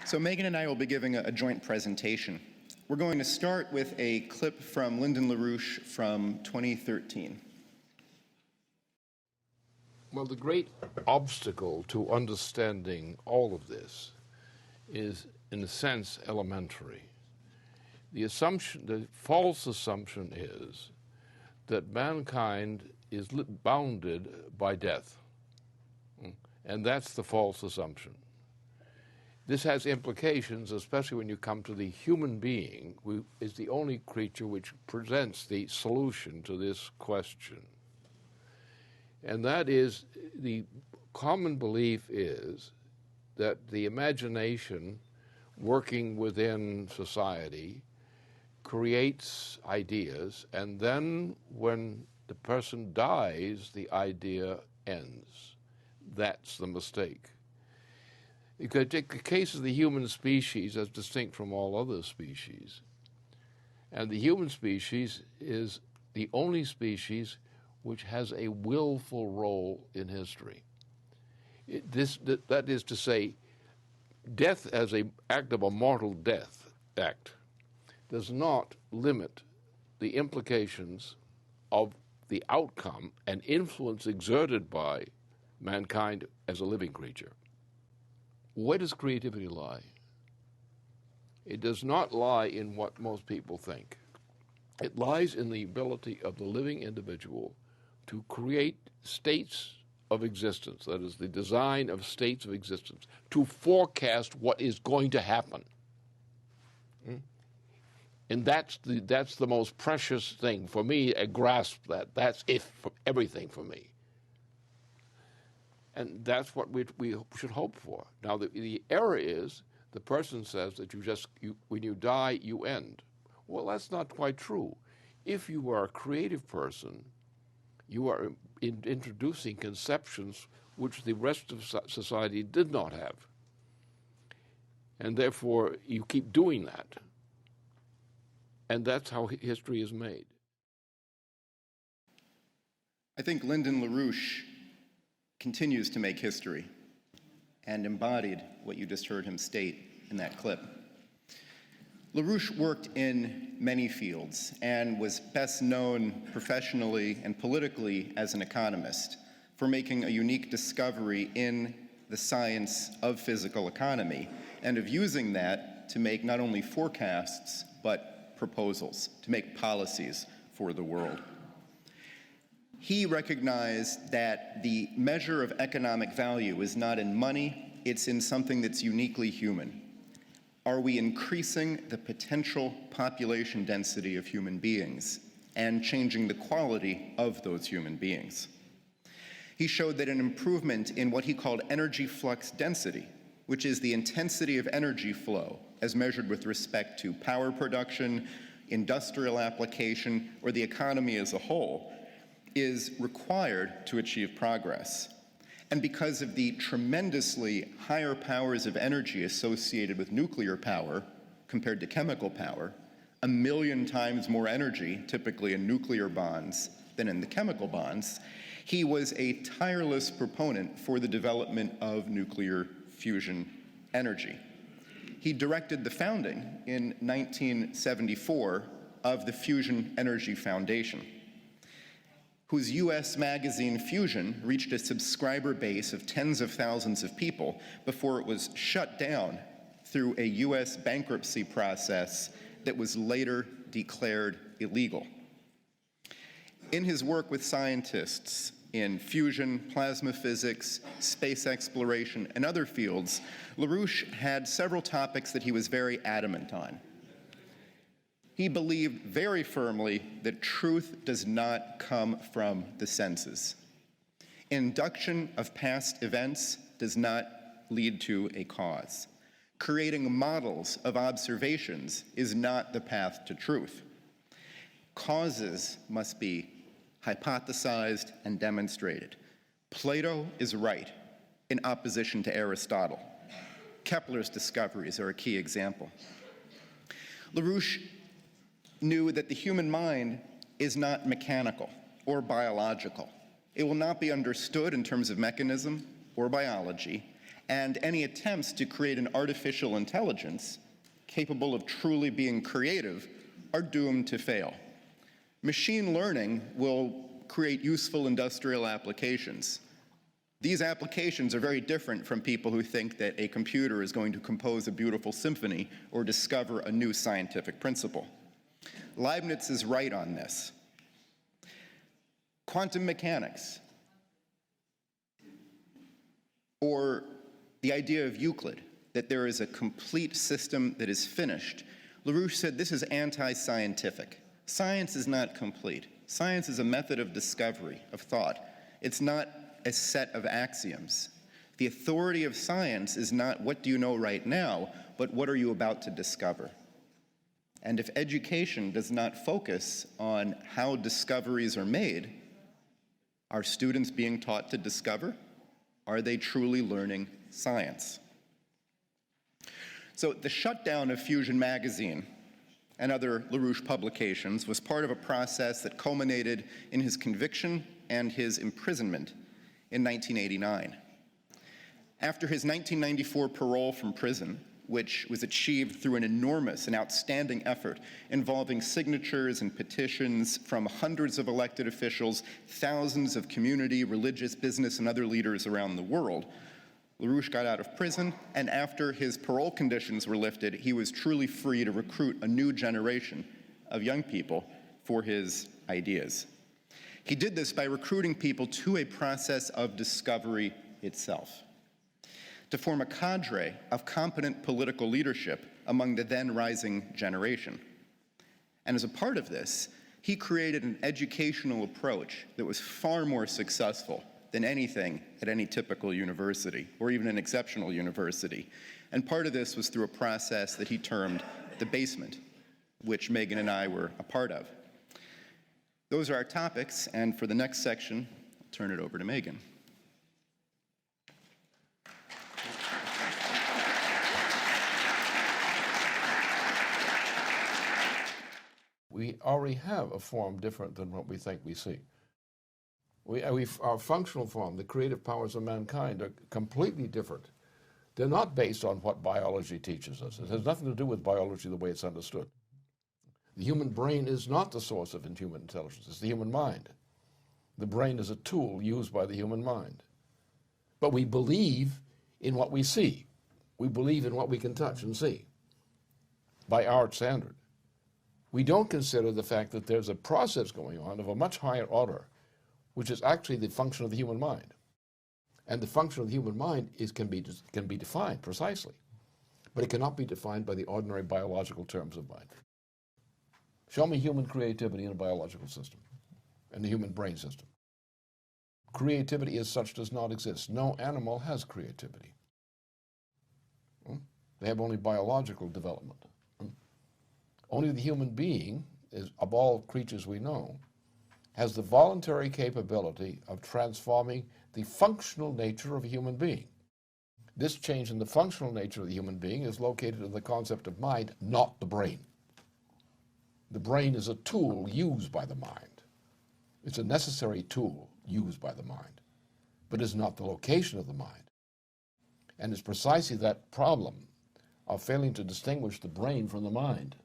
So Megan and I will be giving a joint presentation. We're going to start with a clip from Lyndon LaRouche from 2013. Well, the great obstacle to understanding all of this is, in a sense, elementary. The false assumption is that mankind is bounded by death. And that's the false assumption. This has implications, especially when you come to the human being, who is the only creature which presents the solution to this question. And that is, the common belief is that the imagination working within society creates ideas, and then when the person dies, the idea ends. That's the mistake. You could take the case of the human species as distinct from all other species. And the human species is the only species which has a willful role in history. That is to say, death as an act of a mortal death act does not limit the implications of the outcome and influence exerted by mankind as a living creature. Where does creativity lie? It does not lie in what most people think. It lies in the ability of the living individual to create states of existence, that is, the design of states of existence, to forecast what is going to happen. And that's the most precious thing for me. I grasp that. That's everything for me. And that's what we should hope for. Now, the error is the person says that when you die, you end. Well, that's not quite true. If you are a creative person, you are introducing conceptions which the rest of society did not have. And therefore, you keep doing that. And that's how history is made. I think Lyndon LaRouche continues to make history and embodied what you just heard him state in that clip. LaRouche worked in many fields and was best known professionally and politically as an economist for making a unique discovery in the science of physical economy and of using that to make not only forecasts but proposals, to make policies for the world. He recognized that the measure of economic value is not in money, it's in something that's uniquely human. Are we increasing the potential population density of human beings and changing the quality of those human beings? He showed that an improvement in what he called energy flux density, which is the intensity of energy flow as measured with respect to power production, industrial application, or the economy as a whole, is required to achieve progress. And because of the tremendously higher powers of energy associated with nuclear power compared to chemical power, 1 million times more energy typically in nuclear bonds than in the chemical bonds, he was a tireless proponent for the development of nuclear fusion energy. He directed the founding in 1974 of the Fusion Energy Foundation, whose US magazine Fusion reached a subscriber base of tens of thousands of people before it was shut down through a US bankruptcy process that was later declared illegal. In his work with scientists in fusion, plasma physics, space exploration, and other fields, LaRouche had several topics that he was very adamant on. He believed very firmly that truth does not come from the senses. Induction of past events does not lead to a cause. Creating models of observations is not the path to truth. Causes must be hypothesized and demonstrated. Plato is right in opposition to Aristotle. Kepler's discoveries are a key example. LaRouche knew that the human mind is not mechanical or biological. It will not be understood in terms of mechanism or biology, and any attempts to create an artificial intelligence capable of truly being creative are doomed to fail. Machine learning will create useful industrial applications. These applications are very different from people who think that a computer is going to compose a beautiful symphony or discover a new scientific principle. Leibniz is right on this. Quantum mechanics, or the idea of Euclid, that there is a complete system that is finished. LaRouche said this is anti-scientific. Science is not complete. Science is a method of discovery, of thought. It's not a set of axioms. The authority of science is not what do you know right now, but what are you about to discover? And if education does not focus on how discoveries are made, are students being taught to discover? Are they truly learning science? So the shutdown of Fusion magazine and other LaRouche publications was part of a process that culminated in his conviction and his imprisonment in 1989. After his 1994 parole from prison, which was achieved through an enormous and outstanding effort involving signatures and petitions from hundreds of elected officials, thousands of community, religious, business, and other leaders around the world, LaRouche got out of prison, and after his parole conditions were lifted, he was truly free to recruit a new generation of young people for his ideas. He did this by recruiting people to a process of discovery itself, to form a cadre of competent political leadership among the then rising generation. And as a part of this, he created an educational approach that was far more successful than anything at any typical university, or even an exceptional university. And part of this was through a process that he termed the basement, which Megan and I were a part of. Those are our topics, and for the next section, I'll turn it over to Megan. We already have a form different than what we think we see. Our functional form, the creative powers of mankind, are completely different. They're not based on what biology teaches us. It has nothing to do with biology the way it's understood. The human brain is not the source of human intelligence. It's the human mind. The brain is a tool used by the human mind. But we believe in what we see. We believe in what we can touch and see by our standard. We don't consider the fact that there's a process going on of a much higher order, which is actually the function of the human mind. And the function of the human mind can be defined precisely, but it cannot be defined by the ordinary biological terms of mind. Show me human creativity in a biological system, in the human brain system. Creativity as such does not exist. No animal has creativity. They have only biological development. Only the human being, of all creatures we know, has the voluntary capability of transforming the functional nature of a human being. This change in the functional nature of the human being is located in the concept of mind, not the brain. The brain is a tool used by the mind. It's a necessary tool used by the mind, but is not the location of the mind. And it's precisely that problem of failing to distinguish the brain from the mind.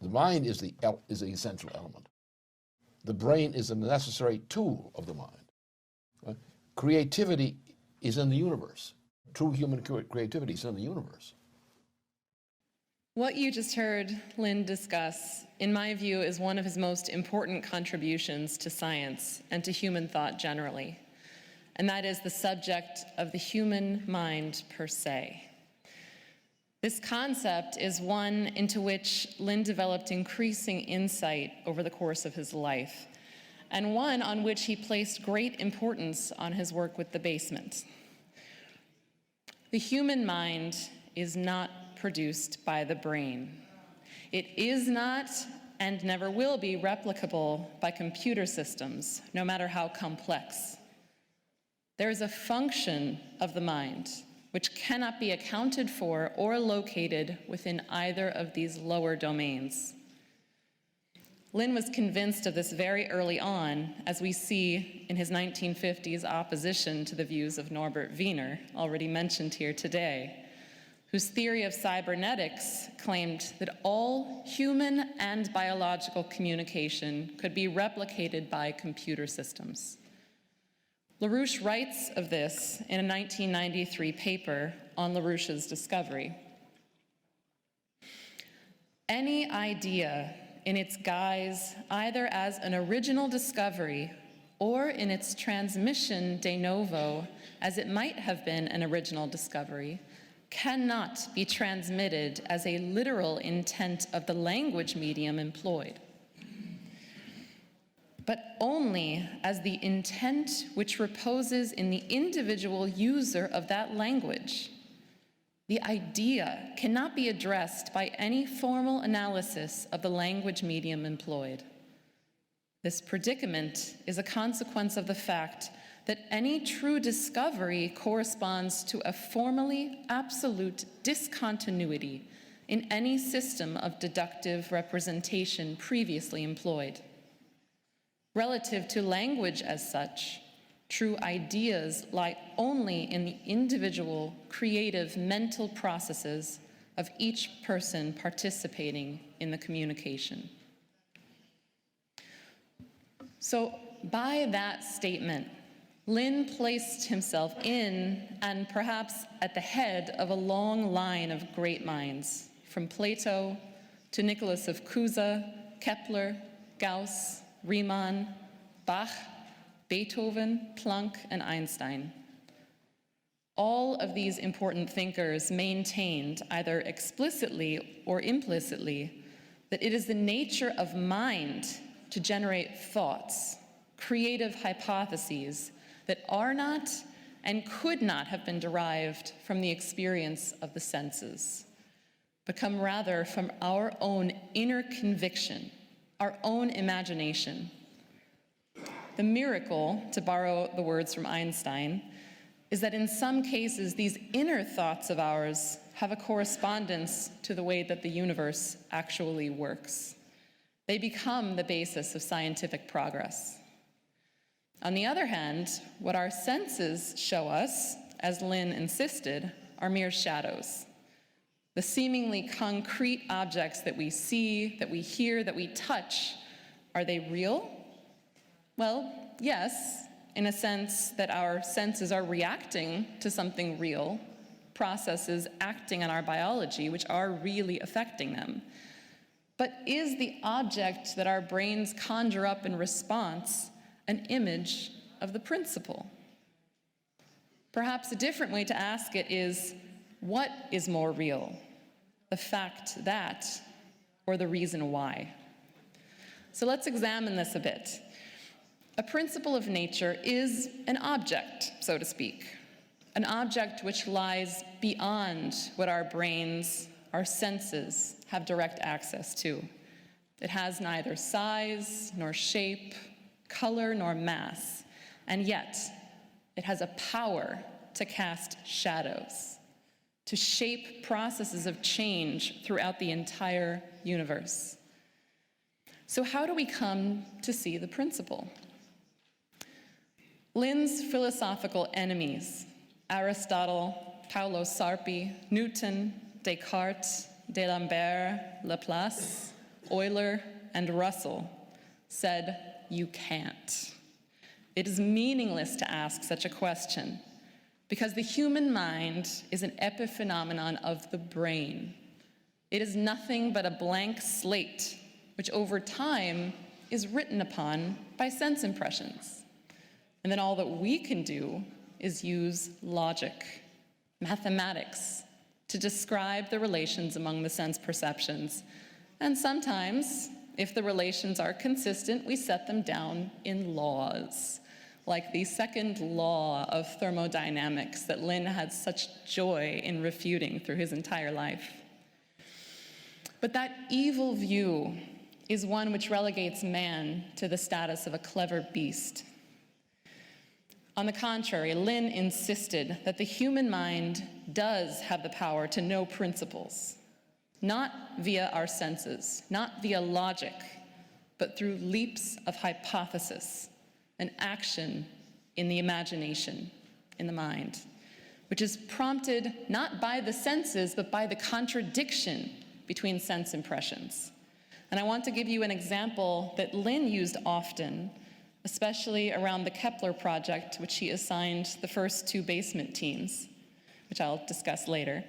The mind is the essential element. The brain is a necessary tool of the mind. Creativity is in the universe. True human creativity is in the universe. What you just heard Lynn discuss, in my view, is one of his most important contributions to science and to human thought generally, and that is the subject of the human mind per se. This concept is one into which Lynn developed increasing insight over the course of his life, and one on which he placed great importance on his work with the basement. The human mind is not produced by the brain. It is not and never will be replicable by computer systems, no matter how complex. There is a function of the mind which cannot be accounted for or located within either of these lower domains. Lynn was convinced of this very early on, as we see in his 1950s opposition to the views of Norbert Wiener, already mentioned here today, whose theory of cybernetics claimed that all human and biological communication could be replicated by computer systems. LaRouche writes of this in a 1993 paper on LaRouche's discovery. Any idea in its guise, either as an original discovery or in its transmission de novo, as it might have been an original discovery, cannot be transmitted as a literal intent of the language medium employed, but only as the intent which reposes in the individual user of that language. The idea cannot be addressed by any formal analysis of the language medium employed. This predicament is a consequence of the fact that any true discovery corresponds to a formally absolute discontinuity in any system of deductive representation previously employed. Relative to language as such, true ideas lie only in the individual creative mental processes of each person participating in the communication. So by that statement, Lynn placed himself in and perhaps at the head of a long line of great minds, from Plato to Nicholas of Cusa, Kepler, Gauss, Riemann, Bach, Beethoven, Planck, and Einstein. All of these important thinkers maintained, either explicitly or implicitly, that it is the nature of mind to generate thoughts, creative hypotheses, that are not and could not have been derived from the experience of the senses, but come rather from our own inner conviction, our own imagination. The miracle, to borrow the words from Einstein, is that in some cases these inner thoughts of ours have a correspondence to the way that the universe actually works. They become the basis of scientific progress. On the other hand, what our senses show us, as Lynn insisted, are mere shadows. The seemingly concrete objects that we see, that we hear, that we touch, are they real? Well, yes, in a sense that our senses are reacting to something real, processes acting on our biology which are really affecting them. But is the object that our brains conjure up in response an image of the principle? Perhaps a different way to ask it is, what is more real? The fact that, or the reason why? So let's examine this a bit. A principle of nature is an object, so to speak, an object which lies beyond what our brains, our senses, have direct access to. It has neither size, nor shape, color, nor mass, and yet it has a power to cast shadows, to shape processes of change throughout the entire universe. So how do we come to see the principle? Lynn's philosophical enemies, Aristotle, Paolo Sarpi, Newton, Descartes, D'Alembert, Laplace, Euler, and Russell, said, you can't. It is meaningless to ask such a question because the human mind is an epiphenomenon of the brain. It is nothing but a blank slate, which over time is written upon by sense impressions. And then all that we can do is use logic, mathematics, to describe the relations among the sense perceptions. And sometimes, if the relations are consistent, we set them down in laws, like the second law of thermodynamics that Lynn had such joy in refuting through his entire life. But that evil view is one which relegates man to the status of a clever beast. On the contrary, Lynn insisted that the human mind does have the power to know principles, not via our senses, not via logic, but through leaps of hypothesis and action in the imagination, in the mind, which is prompted not by the senses, but by the contradiction between sense impressions. And I want to give you an example that Lynn used often, especially around the Kepler project, which he assigned the first two basement teams, which I'll discuss later.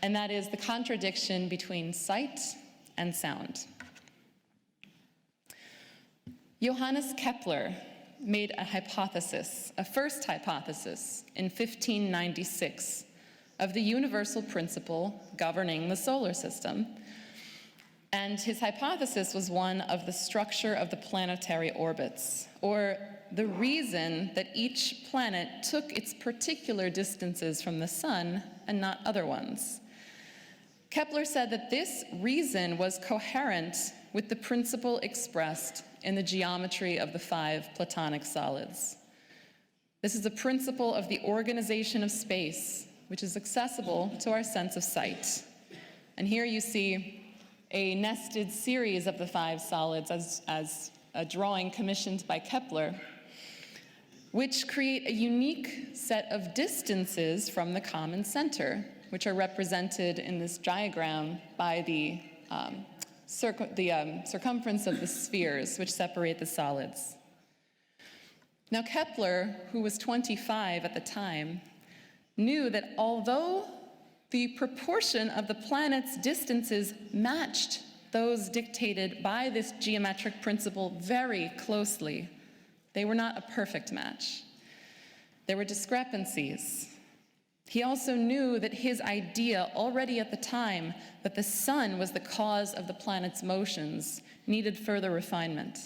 And that is the contradiction between sight and sound. Johannes Kepler made a hypothesis, a first hypothesis, in 1596 of the universal principle governing the solar system. And his hypothesis was one of the structure of the planetary orbits, or the reason that each planet took its particular distances from the sun and not other ones. Kepler said that this reason was coherent with the principle expressed in the geometry of the five Platonic solids. This is a principle of the organization of space, which is accessible to our sense of sight. And here you see a nested series of the five solids as a drawing commissioned by Kepler, which create a unique set of distances from the common center, which are represented in this diagram by the circumference of the spheres, which separate the solids. Now, Kepler, who was 25 at the time, knew that although the proportion of the planets' distances matched those dictated by this geometric principle very closely, they were not a perfect match. There were discrepancies. He also knew that his idea, already at the time, that the sun was the cause of the planet's motions, needed further refinement.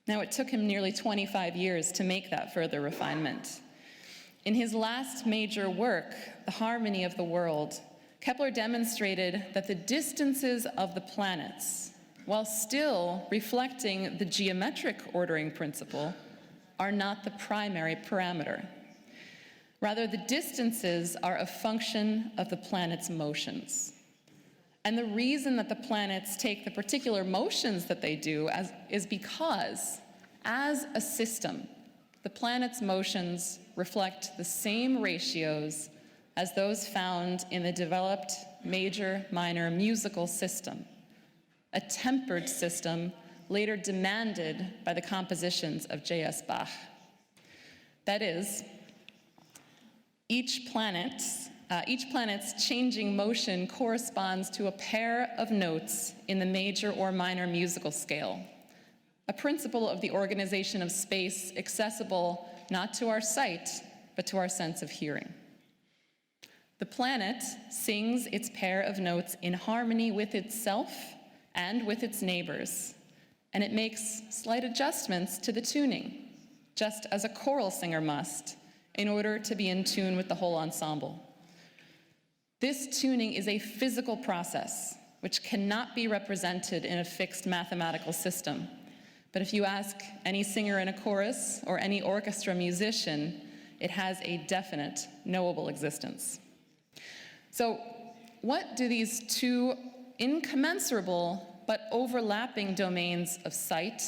Now, it took him nearly 25 years to make that further refinement. In his last major work, The Harmony of the World, Kepler demonstrated that the distances of the planets, while still reflecting the geometric ordering principle, are not the primary parameter. Rather, the distances are a function of the planet's motions. And the reason that the planets take the particular motions that they do is because, as a system, the planet's motions reflect the same ratios as those found in the developed major-minor musical system, a tempered system later demanded by the compositions of J.S. Bach. That is, each planet's changing motion corresponds to a pair of notes in the major or minor musical scale, a principle of the organization of space accessible not to our sight, but to our sense of hearing. The planet sings its pair of notes in harmony with itself and with its neighbors, and it makes slight adjustments to the tuning, just as a choral singer must, in order to be in tune with the whole ensemble. This tuning is a physical process which cannot be represented in a fixed mathematical system. But if you ask any singer in a chorus or any orchestra musician, it has a definite, knowable existence. So, what do these two incommensurable but overlapping domains of sight,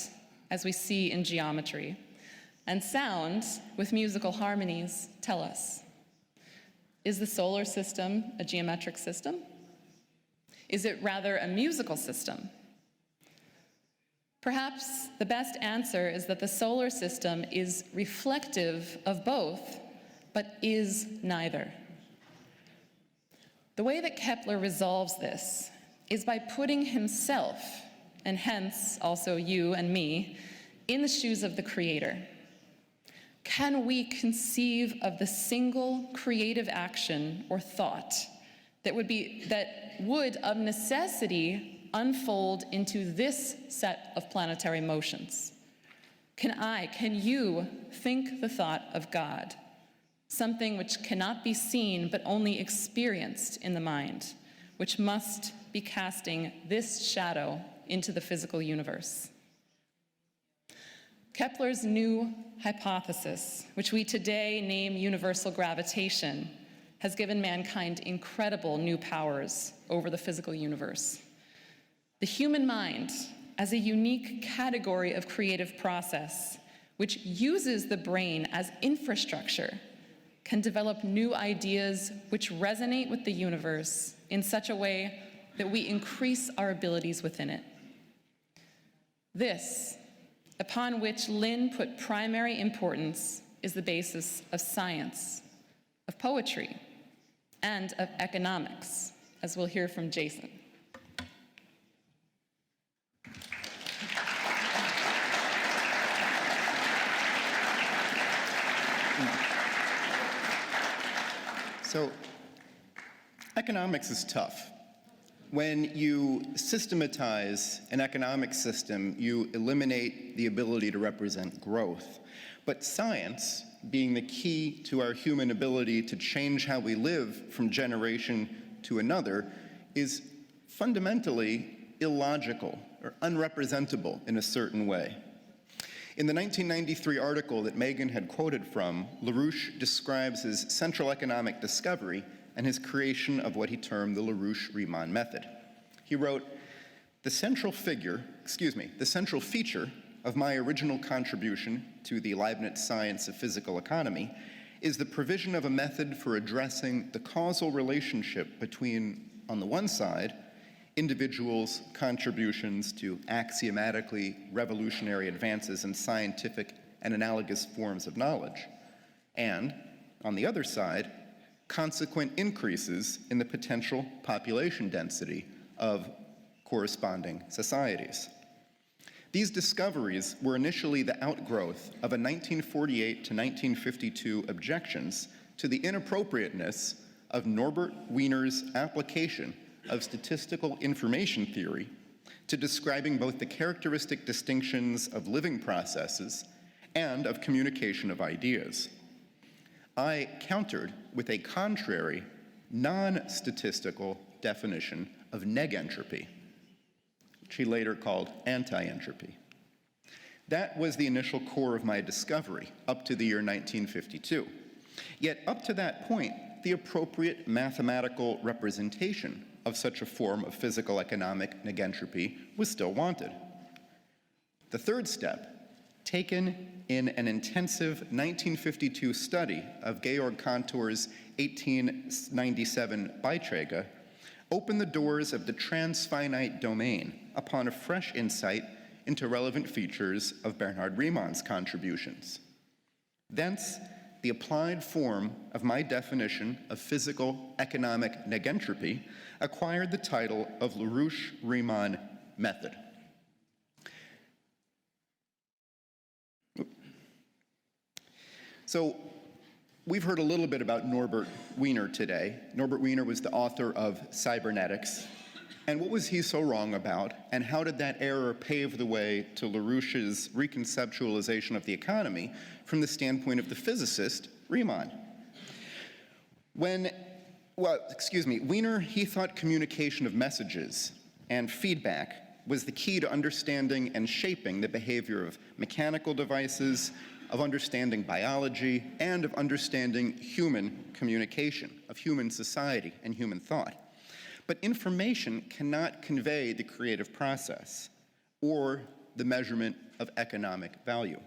as we see in geometry, and sound, with musical harmonies, tell us? Is the solar system a geometric system? Is it rather a musical system? Perhaps the best answer is that the solar system is reflective of both, but is neither. The way that Kepler resolves this is by putting himself, and hence also you and me, in the shoes of the Creator. Can we conceive of the single creative action or thought that would of necessity unfold into this set of planetary motions? Can you think the thought of God, something which cannot be seen but only experienced in the mind, which must be casting this shadow into the physical universe? Kepler's new hypothesis, which we today name universal gravitation, has given mankind incredible new powers over the physical universe. The human mind, as a unique category of creative process which uses the brain as infrastructure, can develop new ideas which resonate with the universe in such a way that we increase our abilities within it. This, upon which Lynn put primary importance, is the basis of science, of poetry, and of economics, as we'll hear from Jason. So, economics is tough. When you systematize an economic system, you eliminate the ability to represent growth. But science, being the key to our human ability to change how we live from generation to another, is fundamentally illogical or unrepresentable in a certain way. In the 1993 article that Megan had quoted from, LaRouche describes his central economic discovery and his creation of what he termed the LaRouche-Riemann method. He wrote, the central feature of my original contribution to the Leibniz science of physical economy is the provision of a method for addressing the causal relationship between, on the one side, individuals' contributions to axiomatically revolutionary advances in scientific and analogous forms of knowledge, and, on the other side, consequent increases in the potential population density of corresponding societies. These discoveries were initially the outgrowth of a 1948 to 1952 objections to the inappropriateness of Norbert Wiener's application of statistical information theory to describing both the characteristic distinctions of living processes and of communication of ideas. I countered with a contrary, non-statistical definition of negentropy, which he later called anti-entropy. That was the initial core of my discovery up to the year 1952. Yet up to that point, the appropriate mathematical representation of such a form of physical economic negentropy was still wanted. The third step, taken in an intensive 1952 study of Georg Cantor's 1897 Beiträge, opened the doors of the transfinite domain upon a fresh insight into relevant features of Bernhard Riemann's contributions. Thence, the applied form of my definition of physical economic negentropy acquired the title of LaRouche-Riemann method. So, we've heard a little bit about Norbert Wiener today. Norbert Wiener was the author of Cybernetics. And what was he so wrong about? And how did that error pave the way to LaRouche's reconceptualization of the economy from the standpoint of the physicist Riemann? Wiener, he thought communication of messages and feedback was the key to understanding and shaping the behavior of mechanical devices, of understanding biology, and of understanding human communication, of human society and human thought. But information cannot convey the creative process or the measurement of economic value.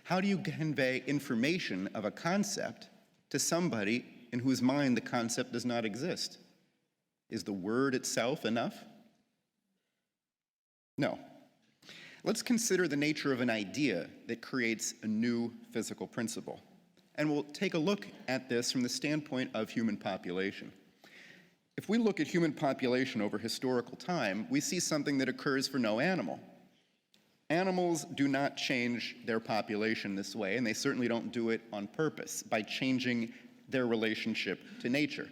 How do you convey information of a concept to somebody in whose mind the concept does not exist? Is the word itself enough? No. Let's consider the nature of an idea that creates a new physical principle. And we'll take a look at this from the standpoint of human population. If we look at human population over historical time, we see something that occurs for no animal. Animals do not change their population this way, and they certainly don't do it on purpose, by changing their relationship to nature.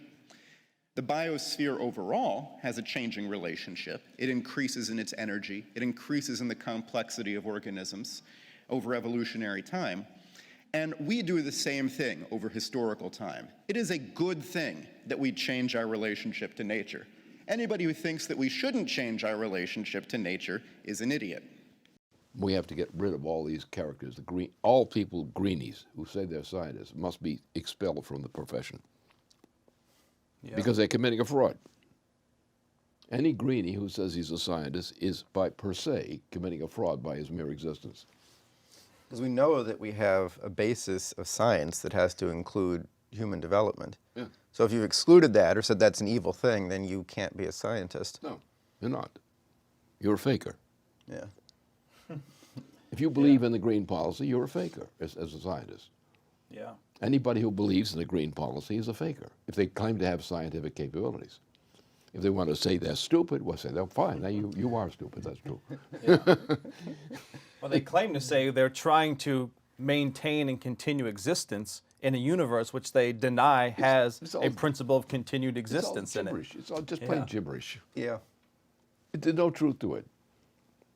The biosphere overall has a changing relationship. It increases in its energy. It increases in the complexity of organisms over evolutionary time. And we do the same thing over historical time. It is a good thing that we change our relationship to nature. Anybody who thinks that we shouldn't change our relationship to nature is an idiot. We have to get rid of all these characters. All people, Greenies, who say they're scientists, must be expelled from the profession. Yeah. Because they're committing a fraud. Any Greenie who says he's a scientist is, by per se, committing a fraud by his mere existence. Because we know that we have a basis of science that has to include human development. Yeah. So if you've excluded that or said that's an evil thing, then you can't be a scientist. No, you're not. You're a faker. Yeah. If you believe in the green policy, you're a faker as a scientist. Yeah. Anybody who believes in the green policy is a faker if they claim to have scientific capabilities. If they want to say they're stupid, well, say, they're fine. Now you are stupid, that's true. Well, they claim to say they're trying to maintain and continue existence in a universe which they deny has it's all- a principle of continued existence in it. It's all just plain gibberish. Yeah. There's no truth to it.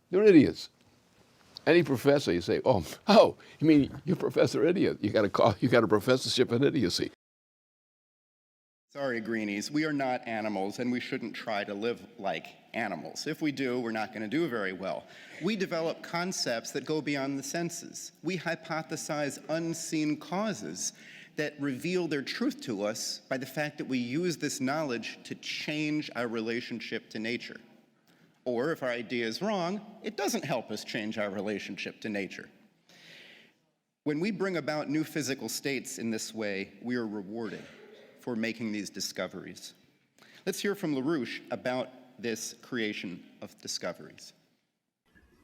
They're idiots. Any professor, you say, oh, you mean you're Professor Idiot? You got a professorship in idiocy. Sorry, Greenies, we are not animals, and we shouldn't try to live like animals. If we do, we're not going to do very well. We develop concepts that go beyond the senses. We hypothesize unseen causes that reveal their truth to us by the fact that we use this knowledge to change our relationship to nature. Or if our idea is wrong, it doesn't help us change our relationship to nature. When we bring about new physical states in this way, we are rewarded for making these discoveries. Let's hear from LaRouche about this creation of discoveries.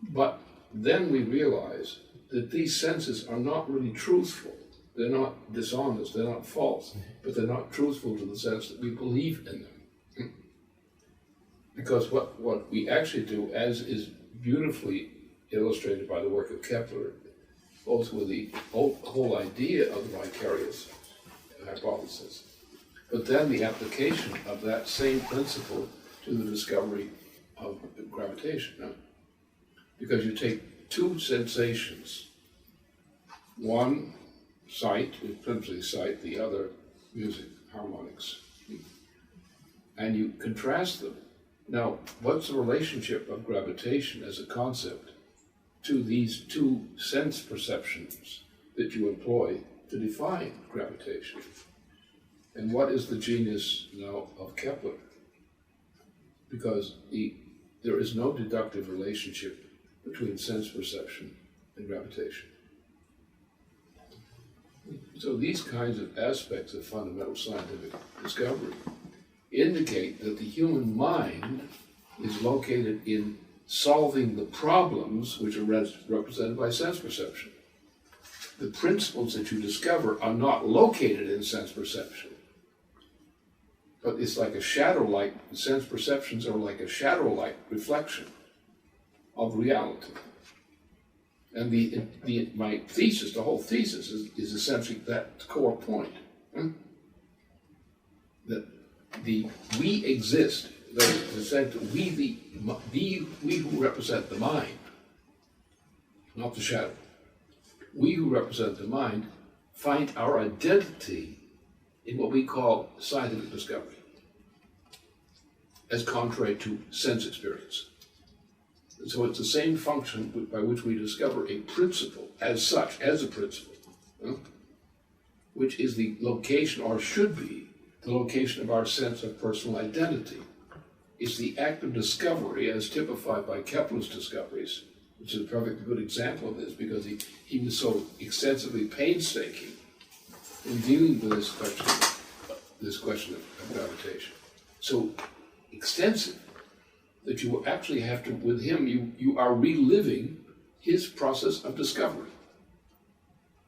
But then we realize that these senses are not really truthful. They're not dishonest, they're not false, but they're not truthful to the sense that we believe in them. Because what we actually do, as is beautifully illustrated by the work of Kepler, both with the whole idea of the vicarious hypothesis, but then the application of that same principle to the discovery of gravitation. No? Because you take two sensations, one sight, principally sight, the other music, harmonics, and you contrast them. Now, what's the relationship of gravitation as a concept to these two sense perceptions that you employ to define gravitation? And what is the genius now of Kepler? Because there is no deductive relationship between sense perception and gravitation. So these kinds of aspects of fundamental scientific discovery indicate that the human mind is located in solving the problems which are represented by sense perception. The principles that you discover are not located in sense perception, but it's like a shadow-like, sense perceptions are like a shadow-like reflection of reality. And my thesis, the whole thesis, is essentially that core point. That we exist, that is to say, we who represent the mind, not the shadow, we who represent the mind find our identity in what we call scientific discovery, as contrary to sense experience. And so it's the same function by which we discover a principle as such, as a principle, which is the location, or should be, the location of our sense of personal identity. It's the act of discovery as typified by Kepler's discoveries, which is a perfectly good example of this because he was so extensively painstaking in dealing with this question of gravitation. So extensive that you actually have to, with him, you are reliving his process of discovery.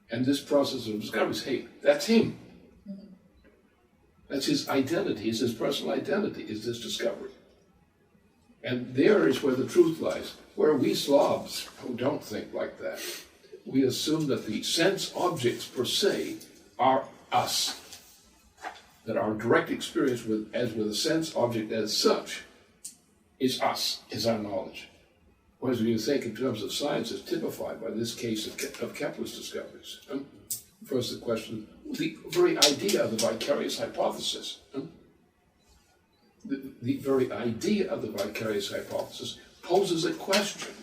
And this process of discovery is, hey, that's him. That's his identity, it's his personal identity, is this discovery. And there is where the truth lies. Where we Slavs, who don't think like that, we assume that the sense objects per se are us. That our direct experience with a sense object as such is us, is our knowledge. Whereas when you think in terms of science, it's typified by this case of Kepler's discoveries. First, the question, the very idea of the vicarious hypothesis. The very idea of the vicarious hypothesis poses a question.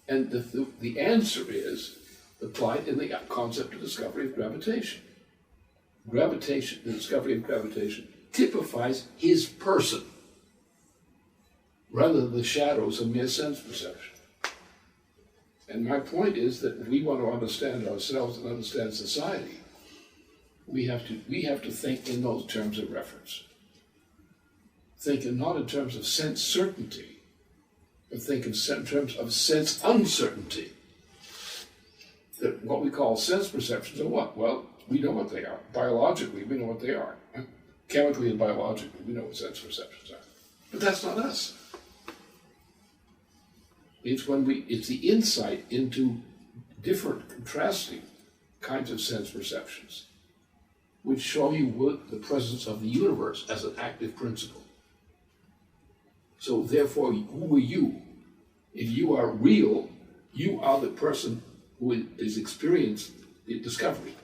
And the answer is applied in the concept of discovery of gravitation. Gravitation, the discovery of gravitation, typifies his person. rather than the shadows of mere sense perception. And my point is that if we want to understand ourselves and understand society, we have to think in those terms of reference. Think not in terms of sense certainty, but think in terms of sense uncertainty. That what we call sense perceptions are what? Well, we know what they are. Biologically, we know what they are. Chemically and biologically, we know what sense perceptions are. But that's not us. It's the insight into different, contrasting kinds of sense perceptions, which show you the presence of the universe as an active principle. So therefore, who are you? If you are real, you are the person who is experienced the discovery.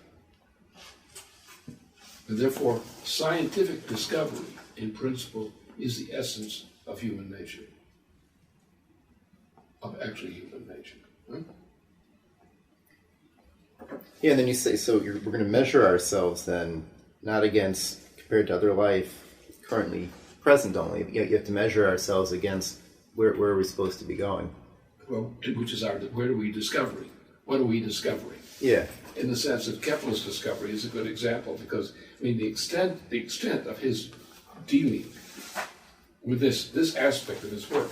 And therefore, scientific discovery, in principle, is the essence of human nature. Of actually human nature. Huh? Yeah, and then you say, so we're going to measure ourselves then, not against, compared to other life, currently present only. You have to measure ourselves against where are we supposed to be going. Well, which is where are we discovering? What are we discovering? Yeah. In the sense of Kepler's discovery is a good example because, I mean, the extent of his dealing with this aspect of his work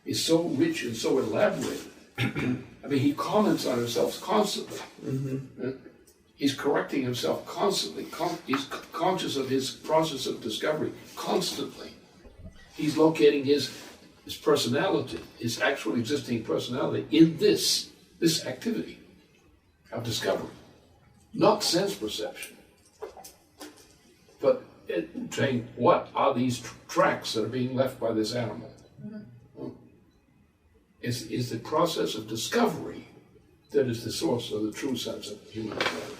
is so rich and so elaborate. I mean, he comments on himself constantly. Mm-hmm. He's correcting himself constantly. He's conscious of his process of discovery constantly. He's locating his personality, his actual existing personality, in this activity of discovery. Not sense perception, but saying, what are these tracks that are being left by this animal? Mm-hmm. Is the process of discovery that is the source of the true sense of human identity.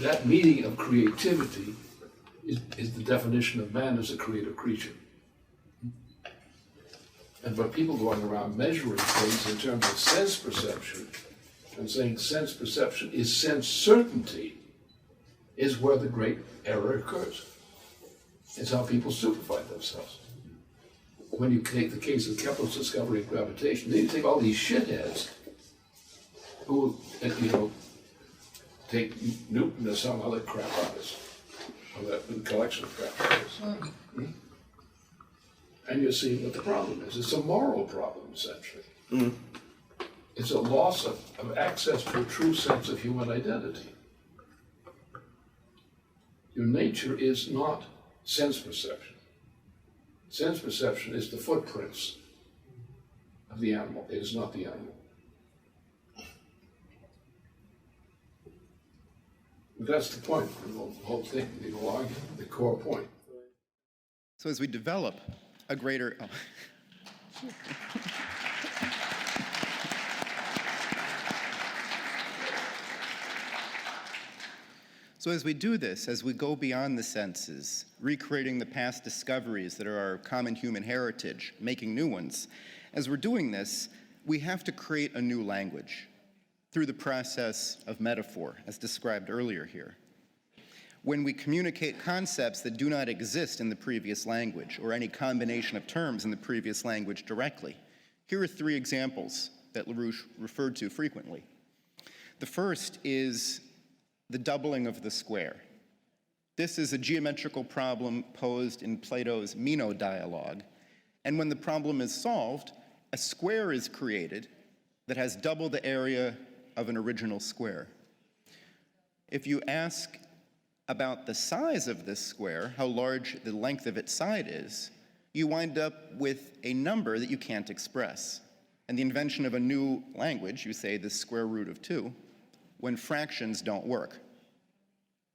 That meaning of creativity is the definition of man as a creative creature. And by people going around measuring things in terms of sense perception and saying sense perception is sense certainty is where the great error occurs. It's how people stupefy themselves. When you take the case of Kepler's discovery of gravitation, then you take all these shitheads who, take Newton or some other crap artist, or that collection of crap artists. Mm-hmm. And you're seeing what the problem is. It's a moral problem, essentially. Mm-hmm. It's a loss of access to a true sense of human identity. Your nature is not sense perception. Sense perception is the footprints of the animal. It is not the animal. But that's the point of the whole thing, the whole argument, the core point. So as we develop a greater... So as we do this, as we go beyond the senses, recreating the past discoveries that are our common human heritage, making new ones, as we're doing this, we have to create a new language through the process of metaphor, as described earlier here. When we communicate concepts that do not exist in the previous language, or any combination of terms in the previous language directly. Here are 3 examples that LaRouche referred to frequently. The first is the doubling of the square. This is a geometrical problem posed in Plato's Meno dialogue, and when the problem is solved, a square is created that has double the area of an original square. If you ask about the size of this square, how large the length of its side is, you wind up with a number that you can't express. And the invention of a new language, you say the square root of 2, when fractions don't work.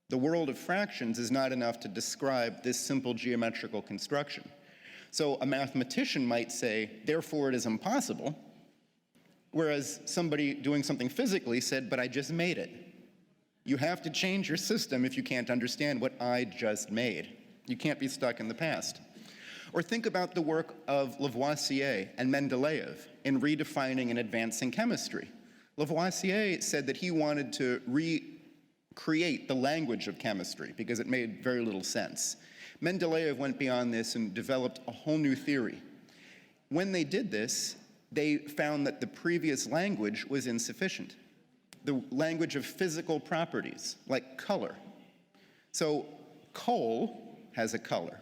The world of fractions is not enough to describe this simple geometrical construction. So a mathematician might say, therefore it is impossible, whereas somebody doing something physically said, but I just made it. You have to change your system if you can't understand what I just made. You can't be stuck in the past. Or think about the work of Lavoisier and Mendeleev in redefining and advancing chemistry. Lavoisier said that he wanted to recreate the language of chemistry because it made very little sense. Mendeleev went beyond this and developed a whole new theory. When they did this, they found that the previous language was insufficient. The language of physical properties, like color. So coal has a color.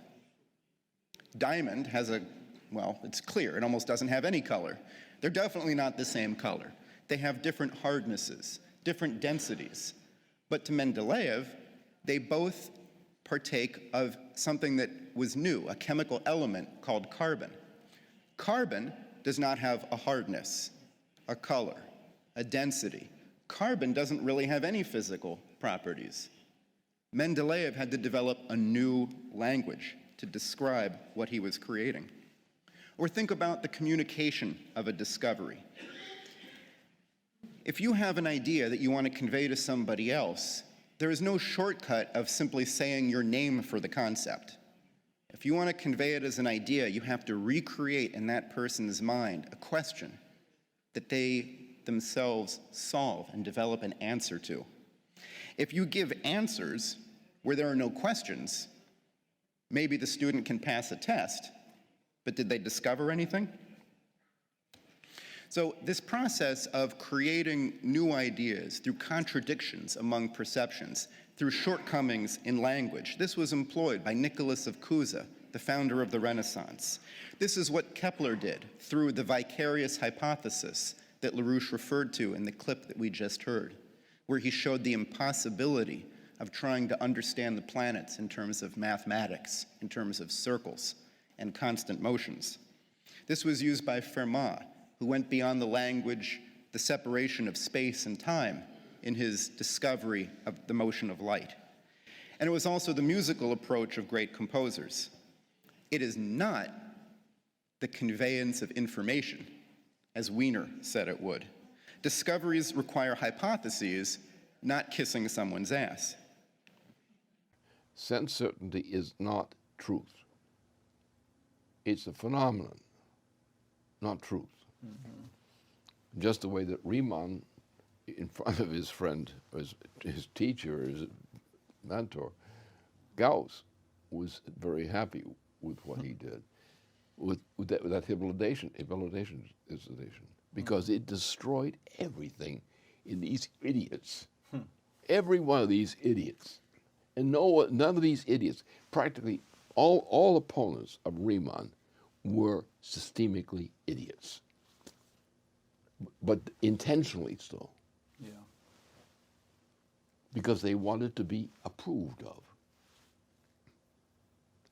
Diamond has well, it's clear. It almost doesn't have any color. They're definitely not the same color. They have different hardnesses, different densities. But to Mendeleev, they both partake of something that was new, a chemical element called carbon. Carbon does not have a hardness, a color, a density. Carbon doesn't really have any physical properties. Mendeleev had to develop a new language to describe what he was creating. Or think about the communication of a discovery. If you have an idea that you want to convey to somebody else, there is no shortcut of simply saying your name for the concept. If you want to convey it as an idea, you have to recreate in that person's mind a question that they themselves solve and develop an answer to. If you give answers where there are no questions, maybe the student can pass a test, but did they discover anything? So this process of creating new ideas through contradictions among perceptions, through shortcomings in language, this was employed by Nicholas of Cusa, the founder of the Renaissance. This is what Kepler did through the vicarious hypothesis that LaRouche referred to in the clip that we just heard, where he showed the impossibility of trying to understand the planets in terms of mathematics, in terms of circles and constant motions. This was used by Fermat, who went beyond the language, the separation of space and time in his discovery of the motion of light. And it was also the musical approach of great composers. It is not the conveyance of information, as Wiener said it would. Discoveries require hypotheses, not kissing someone's ass. Sense certainty is not truth. It's a phenomenon, not truth. Mm-hmm. Just the way that Riemann, in front of his friend, his teacher, his mentor, Gauss, was very happy with what he did, with that hybridization, because it destroyed everything in these idiots. Every one of these idiots. And none of these idiots, practically all opponents of Riemann were systemically idiots, but intentionally so. Yeah. Because they wanted to be approved of.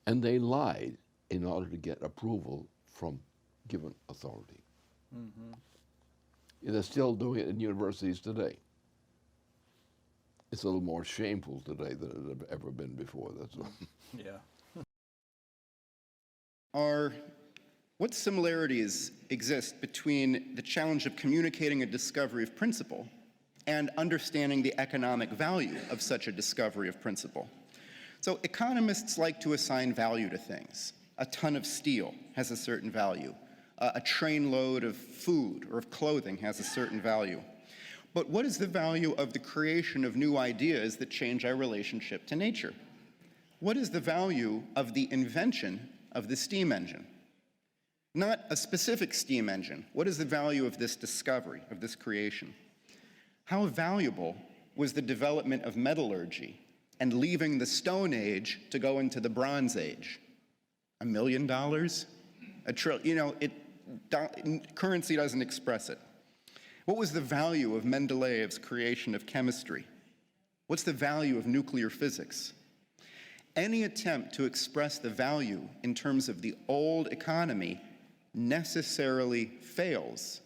And they lied in order to get approval from given authority. Mm-hmm. And they're still doing it in universities today. It's a little more shameful today than it had ever been before, that's all. Yeah. What similarities exist between the challenge of communicating a discovery of principle and understanding the economic value of such a discovery of principle? So economists like to assign value to things. A ton of steel has a certain value. A train load of food or of clothing has a certain value. But what is the value of the creation of new ideas that change our relationship to nature? What is the value of the invention of the steam engine? Not a specific steam engine. What is the value of this discovery, of this creation? How valuable was the development of metallurgy and leaving the Stone Age to go into the Bronze Age? $1 million? A trillion? You know, currency doesn't express it. What was the value of Mendeleev's creation of chemistry? What's the value of nuclear physics? Any attempt to express the value in terms of the old economy necessarily fails,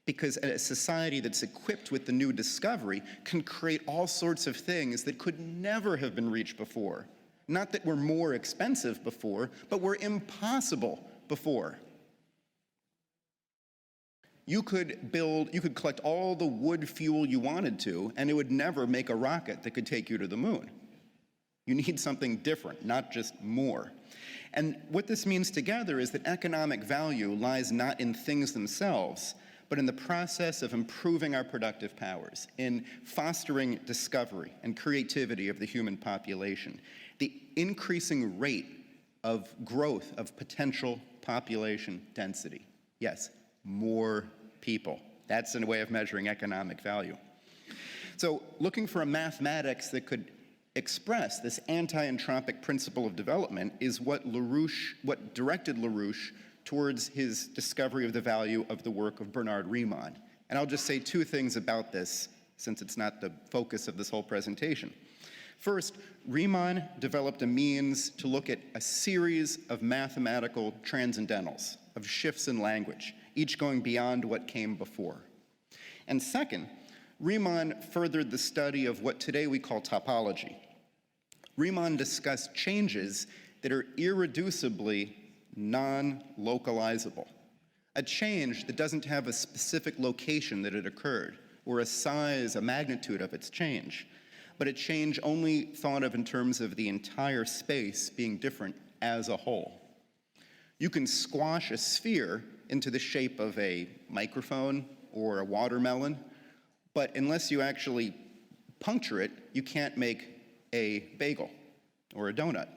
because a society that's equipped with the new discovery can create all sorts of things that could never have been reached before. Not that were more expensive before, but were impossible before. You could collect all the wood fuel you wanted to, and it would never make a rocket that could take you to the moon. You need something different, not just more. And what this means together is that economic value lies not in things themselves, but in the process of improving our productive powers, in fostering discovery and creativity of the human population. The increasing rate of growth, of potential population density. Yes, more people. That's a way of measuring economic value. So looking for a mathematics that could express this anti-entropic principle of development is what directed LaRouche towards his discovery of the value of the work of Bernard Riemann. And I'll just say two things about this, since it's not the focus of this whole presentation. First, Riemann developed a means to look at a series of mathematical transcendentals, of shifts in language, each going beyond what came before. And second, Riemann furthered the study of what today we call topology. Riemann discussed changes that are irreducibly non-localizable. A change that doesn't have a specific location that it occurred, or a size, a magnitude of its change, but a change only thought of in terms of the entire space being different as a whole. You can squash a sphere into the shape of a microphone or a watermelon, but unless you actually puncture it, you can't make a bagel or a donut.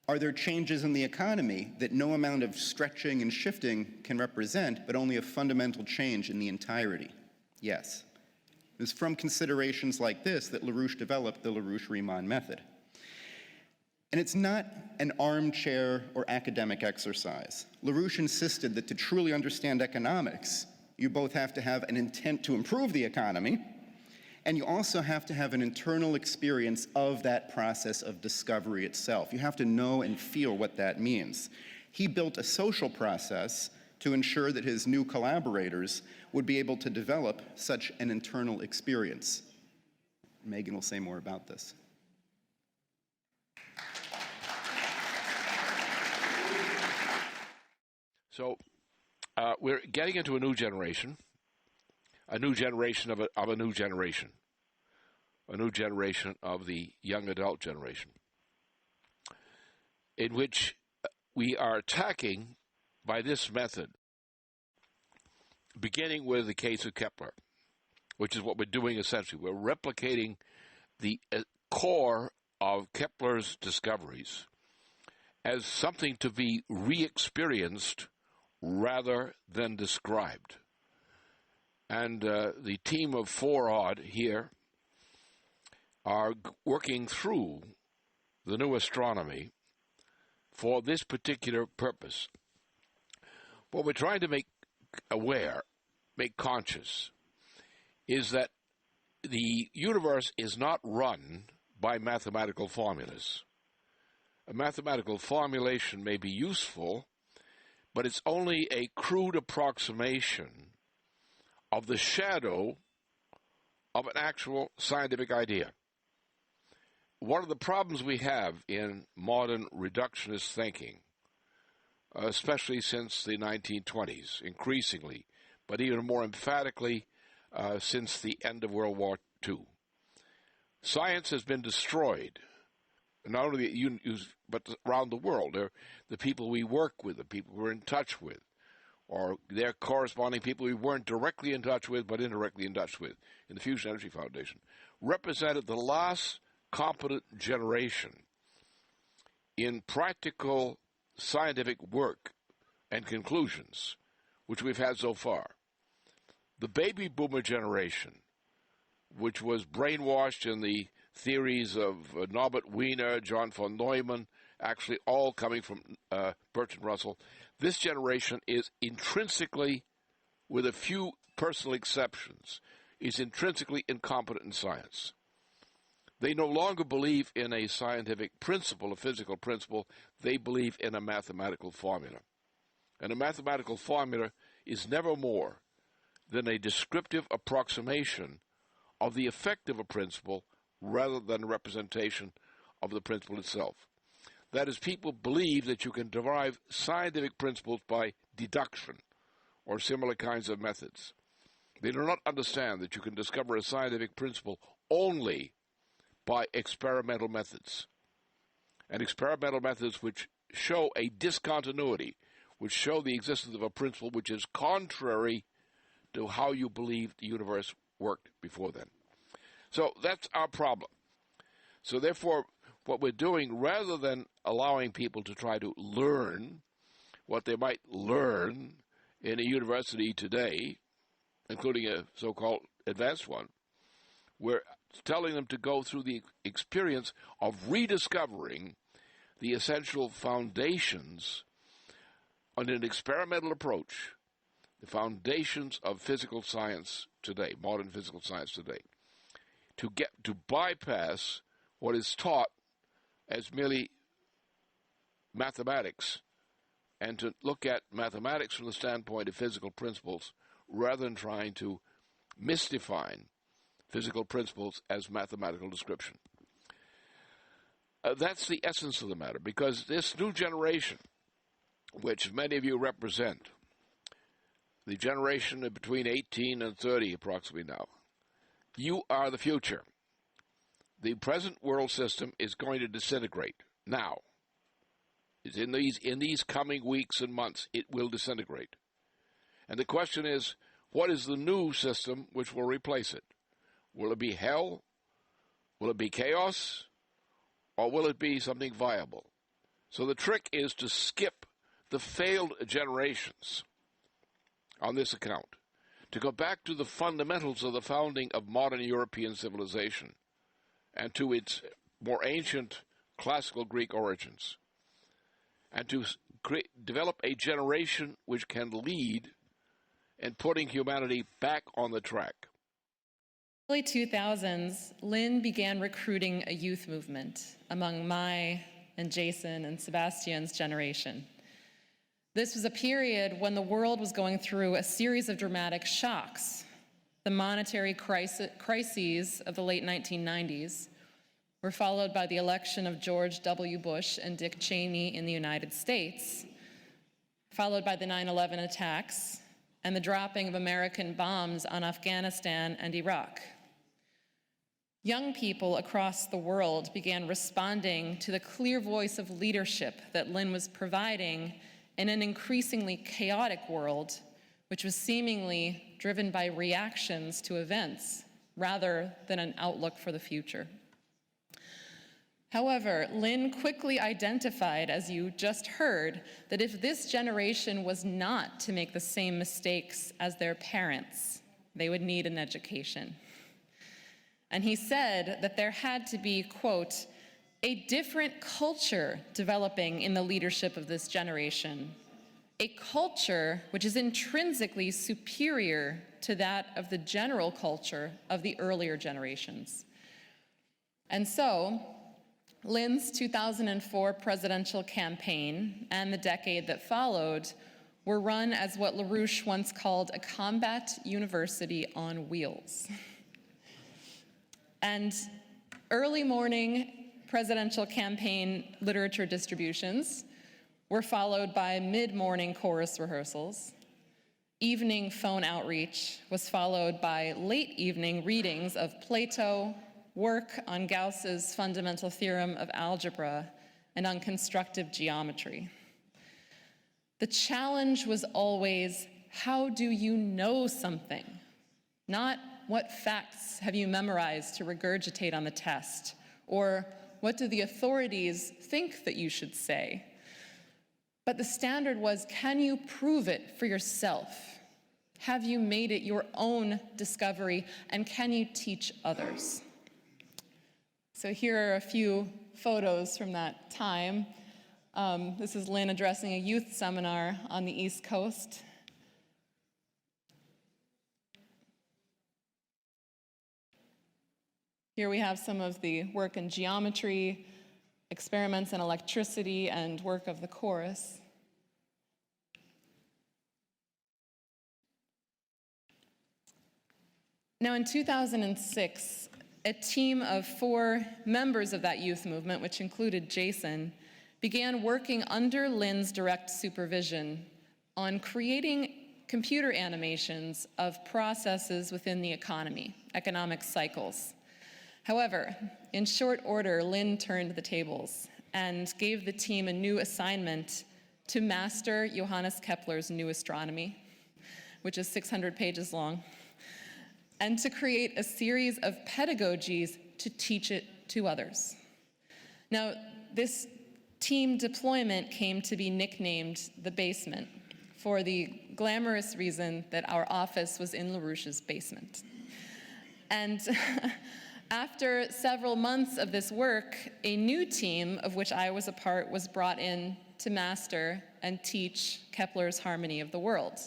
Are there changes in the economy that no amount of stretching and shifting can represent, but only a fundamental change in the entirety? Yes. It was from considerations like this that LaRouche developed the LaRouche-Riemann method. And it's not an armchair or academic exercise. LaRouche insisted that to truly understand economics, you both have to have an intent to improve the economy, and you also have to have an internal experience of that process of discovery itself. You have to know and feel what that means. He built a social process to ensure that his new collaborators would be able to develop such an internal experience. Megan will say more about this. So we're getting into a new generation of a new generation, a new generation of the young adult generation, in which we are attacking by this method, beginning with the case of Kepler, which is what we're doing essentially. We're replicating the core of Kepler's discoveries as something to be re-experienced rather than described. And the team of 4 odd here are working through the new astronomy for this particular purpose. What we're trying to make aware, make conscious, is that the universe is not run by mathematical formulas. A mathematical formulation may be useful, but it's only a crude approximation of the shadow of an actual scientific idea. One of the problems we have in modern reductionist thinking, especially since the 1920s, increasingly, but even more emphatically since the end of World War II, science has been destroyed. Not only but around the world. The people we work with, the people we're in touch with, or their corresponding people we weren't directly in touch with, but indirectly in touch with, in the Fusion Energy Foundation, represented the last competent generation in practical scientific work and conclusions, which we've had so far. The baby boomer generation, which was brainwashed in the theories of Norbert Wiener, John von Neumann, actually all coming from Bertrand Russell, this generation is intrinsically, with a few personal exceptions, is intrinsically incompetent in science. They no longer believe in a scientific principle, a physical principle. They believe in a mathematical formula. And a mathematical formula is never more than a descriptive approximation of the effect of a principle rather than a representation of the principle itself. That is, people believe that you can derive scientific principles by deduction or similar kinds of methods. They do not understand that you can discover a scientific principle only by experimental methods. And experimental methods which show a discontinuity, which show the existence of a principle which is contrary to how you believed the universe worked before then. So that's our problem. So therefore, what we're doing, rather than allowing people to try to learn what they might learn in a university today, including a so-called advanced one, we're telling them to go through the experience of rediscovering the essential foundations on an experimental approach, the foundations of physical science today, modern physical science today, to bypass what is taught as merely mathematics, and to look at mathematics from the standpoint of physical principles rather than trying to misdefine physical principles as mathematical description. That's the essence of the matter, because this new generation, which many of you represent, the generation of between 18 and 30 approximately now, you are the future. The present world system is going to disintegrate now. It's in these coming weeks and months, it will disintegrate. And the question is, what is the new system which will replace it? Will it be hell? Will it be chaos? Or will it be something viable? So the trick is to skip the failed generations on this account, to go back to the fundamentals of the founding of modern European civilization and to its more ancient classical Greek origins, and to develop a generation which can lead in putting humanity back on the track. Early 2000s, Lynn began recruiting a youth movement among my and Jason and Sebastian's generation. This was a period when the world was going through a series of dramatic shocks. The monetary crises of the late 1990s were followed by the election of George W. Bush and Dick Cheney in the United States, followed by the 9/11 attacks and the dropping of American bombs on Afghanistan and Iraq. Young people across the world began responding to the clear voice of leadership that Lynn was providing in an increasingly chaotic world, which was seemingly driven by reactions to events rather than an outlook for the future. However, Lynn quickly identified, as you just heard, that if this generation was not to make the same mistakes as their parents, they would need an education. And he said that there had to be, quote, a different culture developing in the leadership of this generation, a culture which is intrinsically superior to that of the general culture of the earlier generations. And so, Lynn's 2004 presidential campaign and the decade that followed were run as what LaRouche once called a combat university on wheels. And early morning presidential campaign literature distributions were followed by mid-morning chorus rehearsals. Evening phone outreach was followed by late evening readings of Plato, work on Gauss's fundamental theorem of algebra, and on constructive geometry. The challenge was always, how do you know something? Not what facts have you memorized to regurgitate on the test, or what do the authorities think that you should say? But the standard was, can you prove it for yourself? Have you made it your own discovery, and can you teach others? So here are a few photos from that time. This is Lynn addressing a youth seminar on the East Coast. Here we have some of the work in geometry, experiments in electricity, and work of the chorus. Now, in 2006, a team of 4 members of that youth movement, which included Jason, began working under Lynn's direct supervision on creating computer animations of processes within the economy, economic cycles. However, in short order, Lynn turned the tables and gave the team a new assignment to master Johannes Kepler's New Astronomy, which is 600 pages long, and to create a series of pedagogies to teach it to others. Now, this team deployment came to be nicknamed the basement for the glamorous reason that our office was in LaRouche's basement. And after several months of this work, a new team, of which I was a part, was brought in to master and teach Kepler's harmony of the world,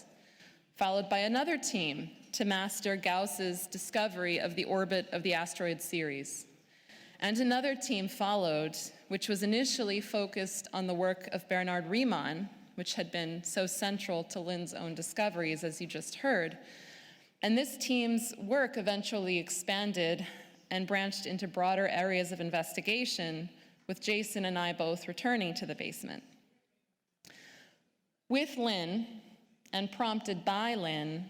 followed by another team to master Gauss's discovery of the orbit of the asteroid Ceres. And another team followed, which was initially focused on the work of Bernard Riemann, which had been so central to Lynn's own discoveries, as you just heard. And this team's work eventually expanded and branched into broader areas of investigation, with Jason and I both returning to the basement. With Lynn, and prompted by Lynn,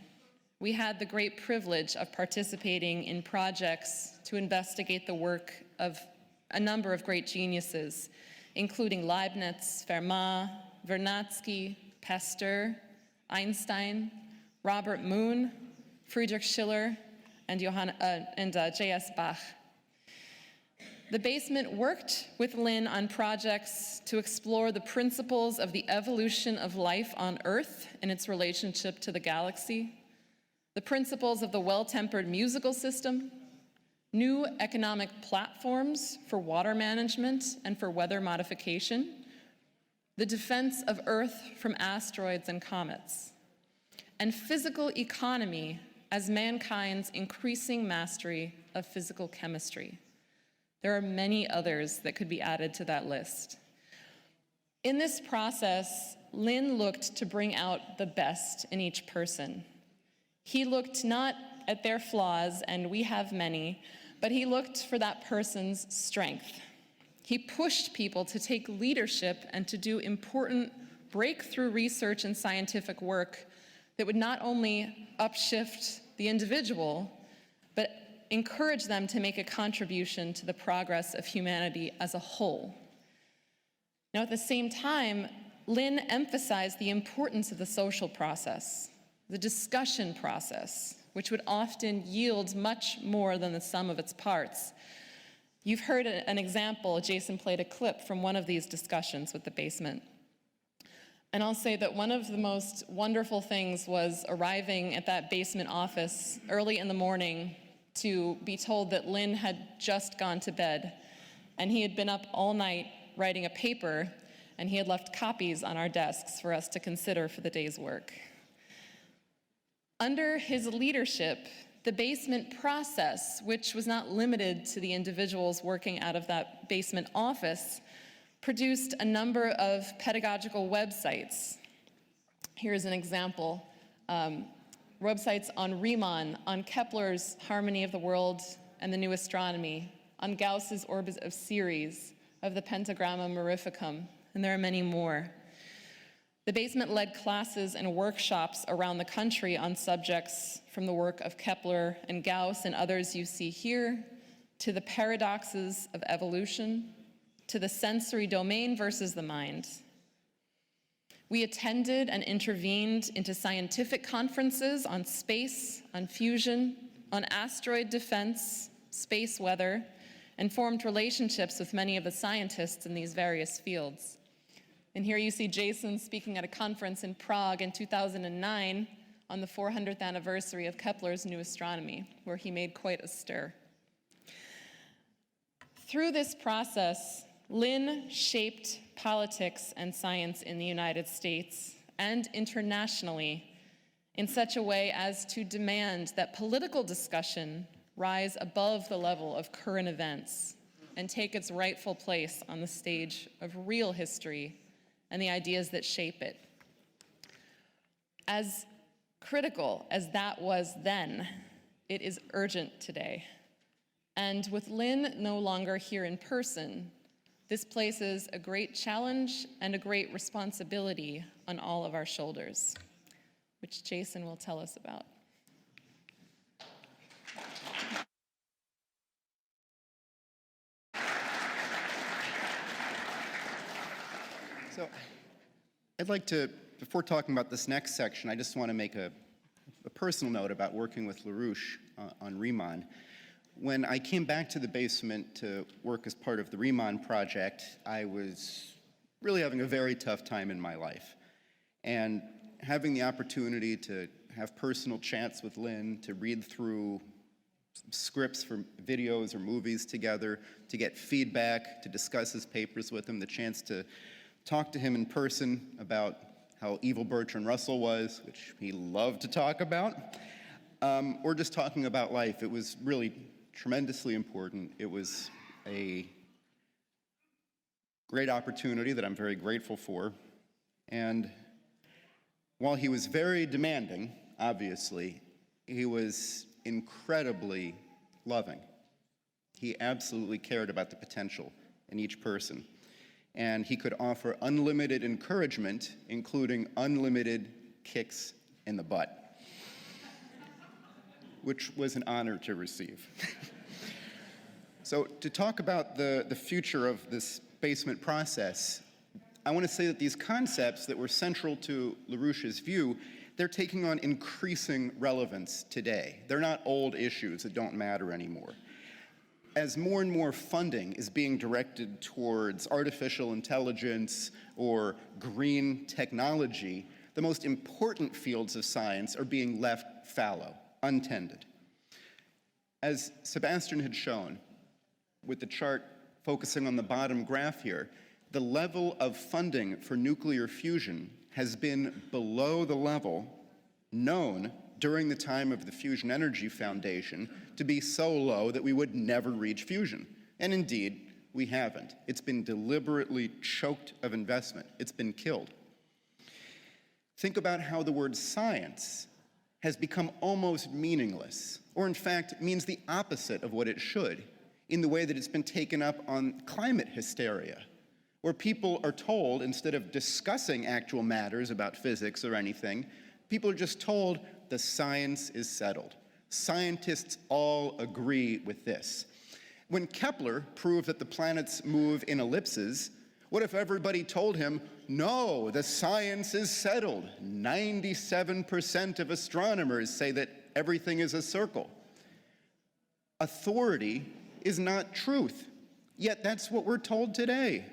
we had the great privilege of participating in projects to investigate the work of a number of great geniuses, including Leibniz, Fermat, Vernadsky, Pasteur, Einstein, Robert Moon, Friedrich Schiller, and J.S. Bach. The basement worked with Lynn on projects to explore the principles of the evolution of life on Earth and its relationship to the galaxy, the principles of the well-tempered musical system, new economic platforms for water management and for weather modification, the defense of Earth from asteroids and comets, and physical economy as mankind's increasing mastery of physical chemistry. There are many others that could be added to that list. In this process, Lynn looked to bring out the best in each person. He looked not at their flaws, and we have many, but he looked for that person's strength. He pushed people to take leadership and to do important breakthrough research and scientific work that would not only upshift the individual, but encourage them to make a contribution to the progress of humanity as a whole. Now, at the same time, Lynn emphasized the importance of the social process, the discussion process, which would often yield much more than the sum of its parts. You've heard an example. Jason played a clip from one of these discussions with the basement. And I'll say that one of the most wonderful things was arriving at that basement office early in the morning to be told that Lynn had just gone to bed, and he had been up all night writing a paper, and he had left copies on our desks for us to consider for the day's work. Under his leadership, the basement process, which was not limited to the individuals working out of that basement office, produced a number of pedagogical websites. Here's an example. Websites on Riemann, on Kepler's harmony of the world and the new astronomy, on Gauss's orbit of Ceres, of the pentagramma mirificum, and there are many more. The basement led classes and workshops around the country on subjects from the work of Kepler and Gauss and others you see here, to the paradoxes of evolution, to the sensory domain versus the mind. We attended and intervened into scientific conferences on space, on fusion, on asteroid defense, space weather, and formed relationships with many of the scientists in these various fields. And here you see Jason speaking at a conference in Prague in 2009 on the 400th anniversary of Kepler's new astronomy, where he made quite a stir. Through this process, Lynn shaped politics and science in the United States and internationally in such a way as to demand that political discussion rise above the level of current events and take its rightful place on the stage of real history and the ideas that shape it. As critical as that was then, it is urgent today. And with Lynn no longer here in person, this places a great challenge and a great responsibility on all of our shoulders, which Jason will tell us about. So I'd like to, before talking about this next section, I just want to make a personal note about working with LaRouche on Riemann. when I came back to the basement to work as part of the Riemann project, I was really having a very tough time in my life. And having the opportunity to have personal chats with Lynn, to read through scripts for videos or movies together, to get feedback, to discuss his papers with him, the chance to talk to him in person about how evil Bertrand Russell was, which he loved to talk about, or just talking about life. It was really tremendously important. It was a great opportunity that I'm very grateful for. And while he was very demanding, obviously, he was incredibly loving. He absolutely cared about the potential in each person. And he could offer unlimited encouragement, including unlimited kicks in the butt, which was an honor to receive. So to talk about the future of this basement process, I want to say that these concepts that were central to LaRouche's view, they're taking on increasing relevance today. They're not old issues that don't matter anymore. As more and more funding is being directed towards artificial intelligence or green technology, the most important fields of science are being left fallow, untended. As Sebastian had shown, with the chart focusing on the bottom graph here, the level of funding for nuclear fusion has been below the level known during the time of the Fusion Energy Foundation to be so low that we would never reach fusion. And indeed, we haven't. It's been deliberately choked of investment. It's been killed. Think about how the word science has become almost meaningless, or in fact means the opposite of what it should, in the way that it's been taken up on climate hysteria, where people are told, instead of discussing actual matters about physics or anything, people are just told the science is settled. Scientists all agree with this. When Kepler proved that the planets move in ellipses, what if everybody told him, no, the science is settled. 97% of astronomers say that everything is a circle. Authority is not truth. Yet that's what we're told today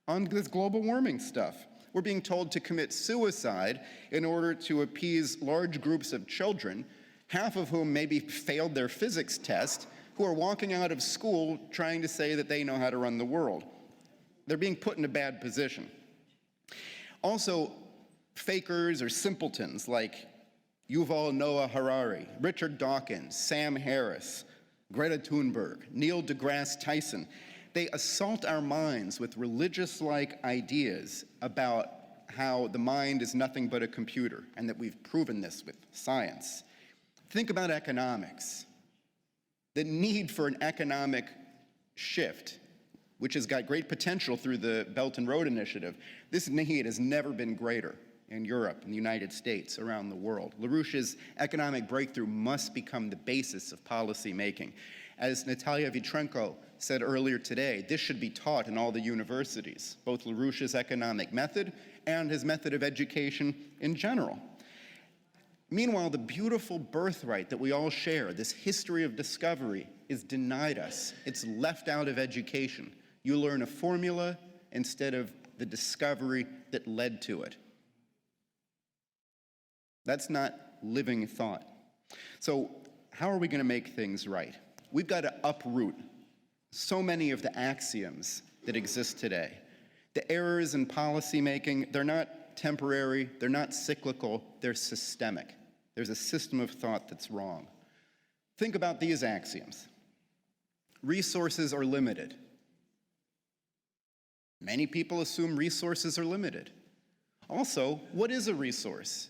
on this global warming stuff. We're being told to commit suicide in order to appease large groups of children, half of whom maybe failed their physics test, who are walking out of school trying to say that they know how to run the world. They're being put in a bad position. Also, fakers or simpletons like Yuval Noah Harari, Richard Dawkins, Sam Harris, Greta Thunberg, Neil deGrasse Tyson, they assault our minds with religious-like ideas about how the mind is nothing but a computer, and that we've proven this with science. Think about economics. The need for an economic shift, which has got great potential through the Belt and Road Initiative, this need has never been greater in Europe, in the United States, around the world. LaRouche's economic breakthrough must become the basis of policy making. As Natalia Vitrenko said earlier today, this should be taught in all the universities, both LaRouche's economic method and his method of education in general. Meanwhile, the beautiful birthright that we all share, this history of discovery, is denied us. It's left out of education. You learn a formula instead of the discovery that led to it. That's not living thought. So how are we going to make things right? We've got to uproot so many of the axioms that exist today. The errors in policy making, they're not temporary, they're not cyclical, they're systemic. There's a system of thought that's wrong. Think about these axioms. Resources are limited. Many people assume resources are limited. Also, what is a resource?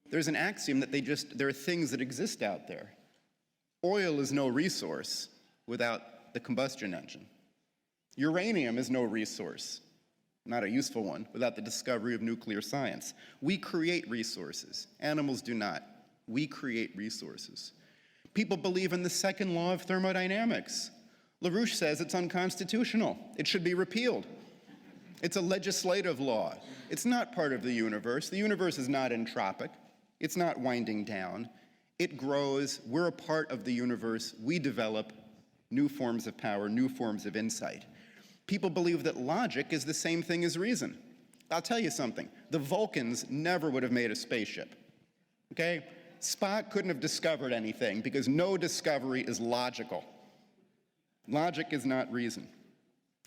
There's an axiom that there are things that exist out there. Oil is no resource without the combustion engine. Uranium is no resource, not a useful one, without the discovery of nuclear science. We create resources. Animals do not. We create resources. People believe in the second law of thermodynamics. LaRouche says it's unconstitutional. It should be repealed. It's a legislative law. It's not part of the universe. The universe is not entropic. It's not winding down. It grows. We're a part of the universe. We develop new forms of power, new forms of insight. People believe that logic is the same thing as reason. I'll tell you something. The Vulcans never would have made a spaceship. Okay? Spock couldn't have discovered anything because no discovery is logical. Logic is not reason.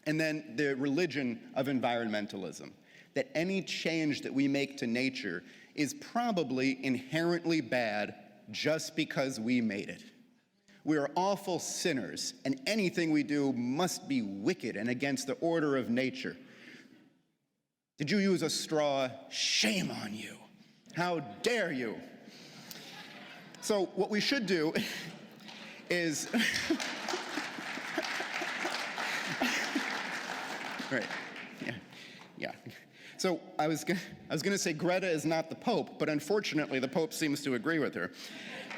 And then the religion of environmentalism, that any change that we make to nature is probably inherently bad just because we made it. We are awful sinners, and anything we do must be wicked and against the order of nature. Did you use a straw? Shame on you. How dare you? So what we should do is... Right, yeah. So I was gonna say Greta is not the Pope, but unfortunately the Pope seems to agree with her.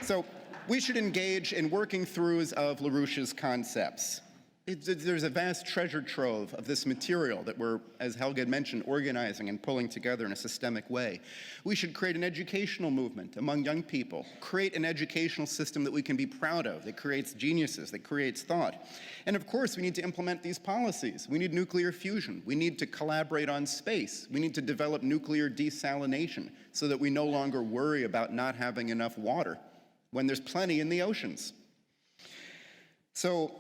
So we should engage in working throughs of LaRouche's concepts. There's a vast treasure trove of this material that we're, as Helga had mentioned, organizing and pulling together in a systemic way. We should create an educational movement among young people, create an educational system that we can be proud of, that creates geniuses, that creates thought. And of course, we need to implement these policies. We need nuclear fusion. We need to collaborate on space. We need to develop nuclear desalination so that we no longer worry about not having enough water when there's plenty in the oceans. So,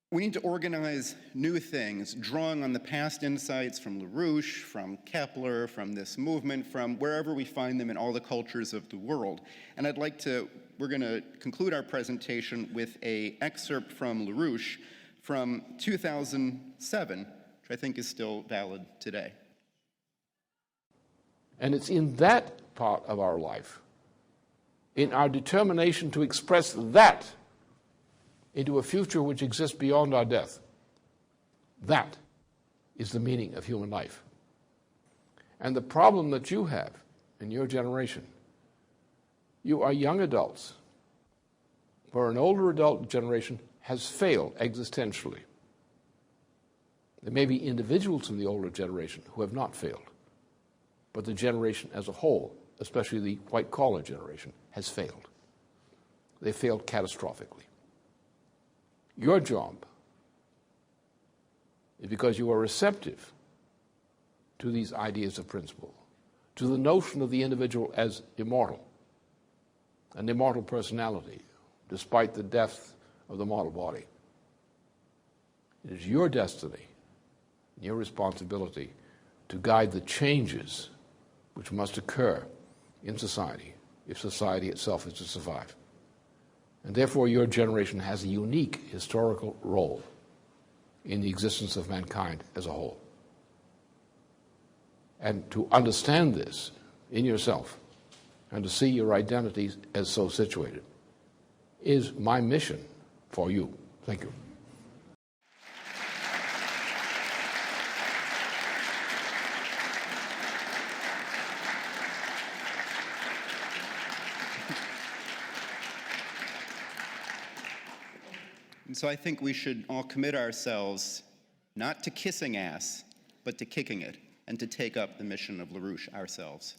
we need to organize new things, drawing on the past insights from LaRouche, from Kepler, from this movement, from wherever we find them in all the cultures of the world. And we're going to conclude our presentation with an excerpt from LaRouche from 2007, which I think is still valid today. And it's in that part of our life, in our determination to express that into a future which exists beyond our death. That is the meaning of human life. And the problem that you have in your generation, you are young adults, where an older adult generation has failed existentially. There may be individuals in the older generation who have not failed, but the generation as a whole, especially the white-collar generation, has failed. They failed catastrophically. Your job is, because you are receptive to these ideas of principle, to the notion of the individual as immortal, an immortal personality, despite the death of the mortal body. It is your destiny, your responsibility to guide the changes which must occur in society if society itself is to survive. And therefore, your generation has a unique historical role in the existence of mankind as a whole. And to understand this in yourself and to see your identities as so situated is my mission for you. Thank you. And so I think we should all commit ourselves not to kissing ass, but to kicking it, and to take up the mission of LaRouche ourselves.